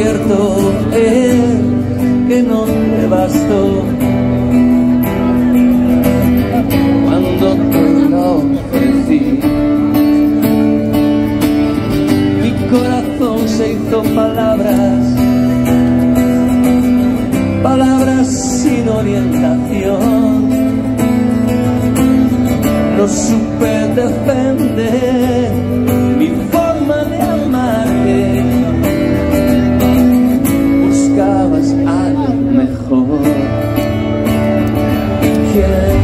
cierto que no te bastó cuando te lo ofrecí. Mi corazón se hizo palabras, palabras sin orientación. No supe defender mi forma de amarte. Buscabas algo mejor. ¿Y quién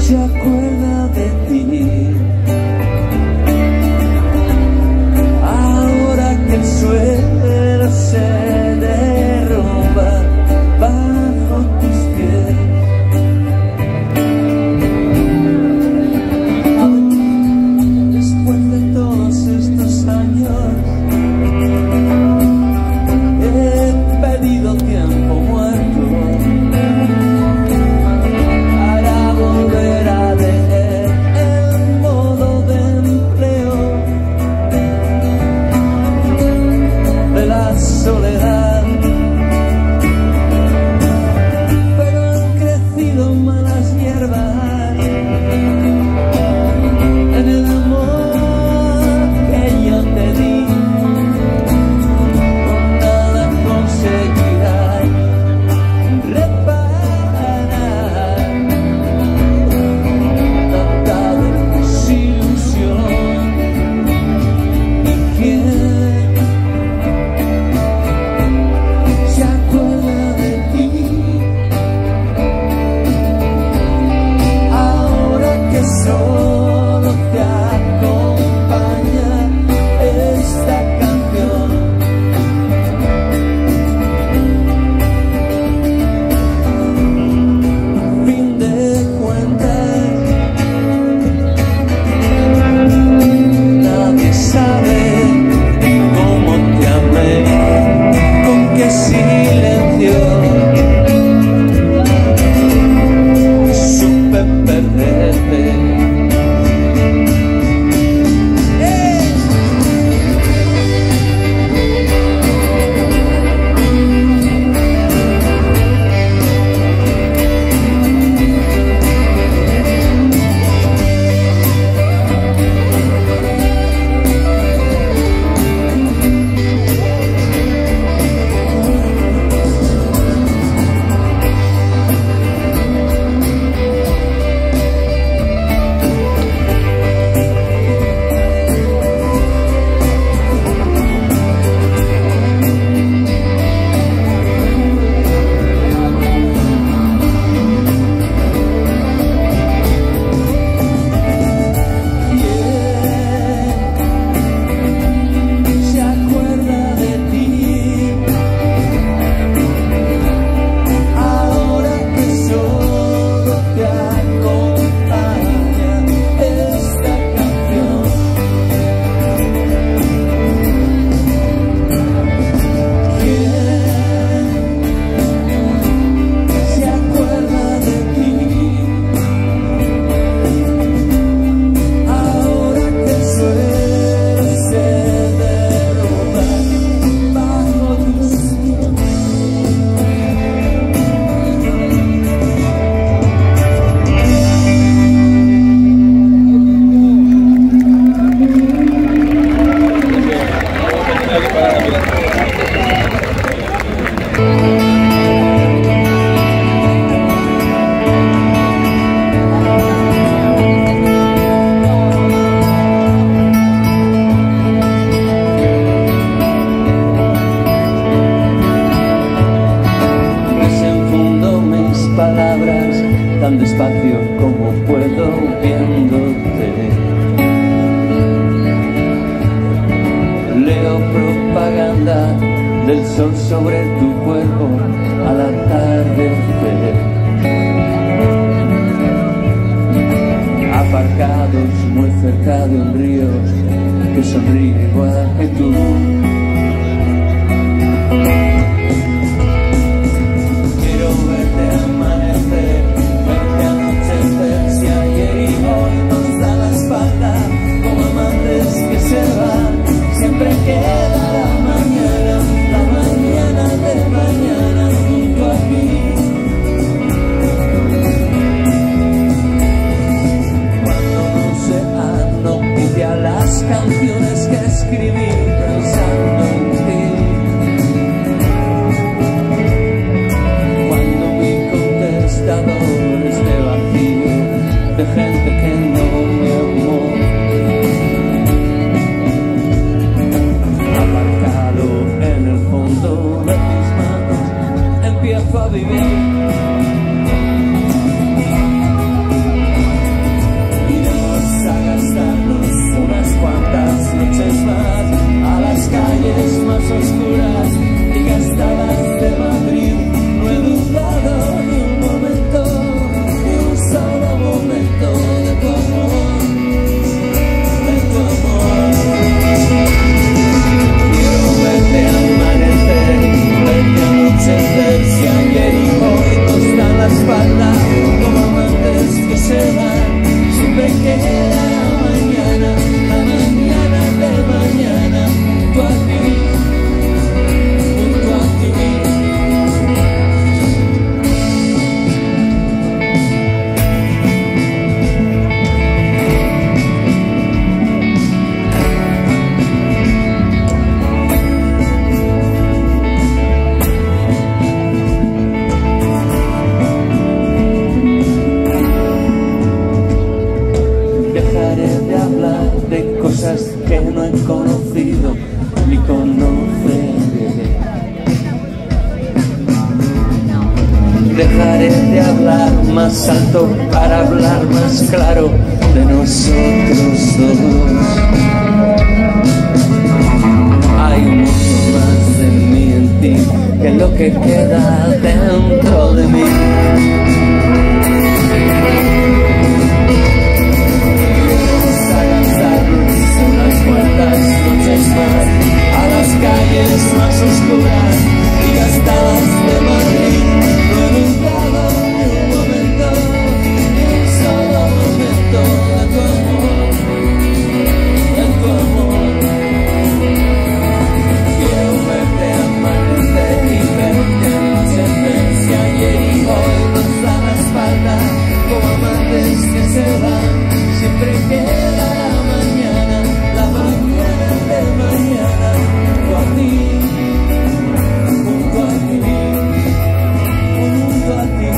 se acuerda de ti? Ahora que el suelo se derrumba bajo tus pies. Después de todos estos años he perdido tiempo muerto para volver a leer el modo de empleo de la soledad. Pero han crecido malas hierbas en el amor que yo te di. Con nada conseguirás reparar tanta desilusión. ¿Y quién se acuerda de ti? Ahora que solo te acompaña esta canción. Fin de cuentas, nadie sabe cómo te amé, con qué silencio supe perderte. Se acuerda de ti, ahora que solo te acompaña esta canción. ¿Quién se acuerda de ti? Ahora que el suelo se derrumba bajo tus pies. Desenfundo mis palabras tan despacio como puedo viéndote. Leo propaganda del sol sobre tu cuerpo al atardecer. Aparcados muy cerca de un río que sonríe igual que tú. Quiero verte amanecer, verte anochecer, si ayer y hoy nos da la espalda, como amantes que se van, siempre queda la mañana de mañana junto a ti. Cuando no sean noticia las canciones que escribí pensando en ti. Cuando mi contestador esté vacío de gente que no me amó. Aparcado en el fondo de mis manos, empiezo a vivir. Iremos a gastarnos unas cuantas noches más a las calles más oscuras y gastadas de Madrid. No he dudado ni un momento, ni un solo momento de tu amor, de tu amor. Quiero verte amanecer, verte anochecer, si ayer y hoy nos dan la espalda como amantes que se van. Siempre queda la mañana de mañana junto a ti, junto a ti. Dejaré de hablar de cosas que no he conocido ni conoceré. Dejaré de hablar más alto para hablar más claro de nosotros dos. Hay mucho más de mí en ti que lo que queda dentro de mí. Unas cuantas noches más a las calles más oscuras y gastadas de Madrid. No he dudado ni un momento, ni un solo momento de tu amor, de tu amor. Quiero verte amanecer y verte anochecer, si ayer y hoy nos da la espalda como amantes que se van. Siempre queda la mañana de mañana junto a ti, junto a ti, junto a ti.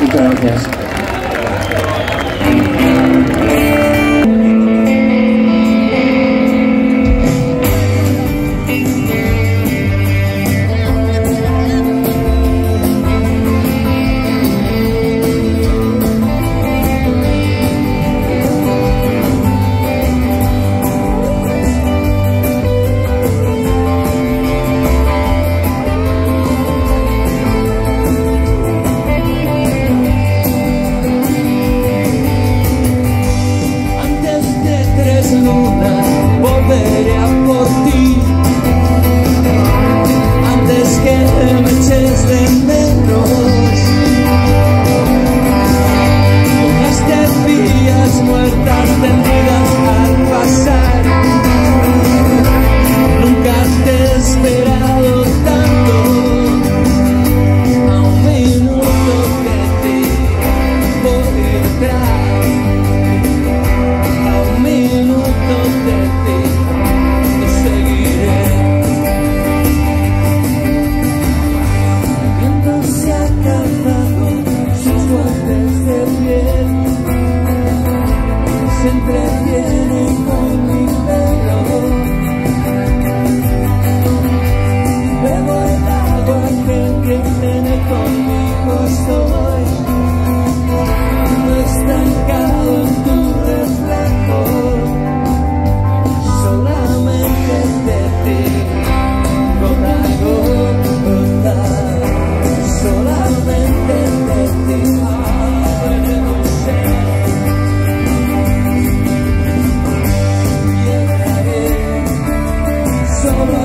Muchas gracias.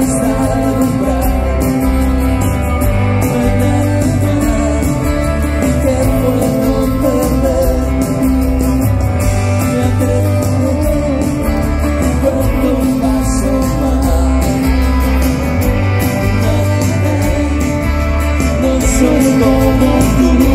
hasta el umbral. Mañana te puedo perder. Me atrevo cuando paso mal. No soy como tú.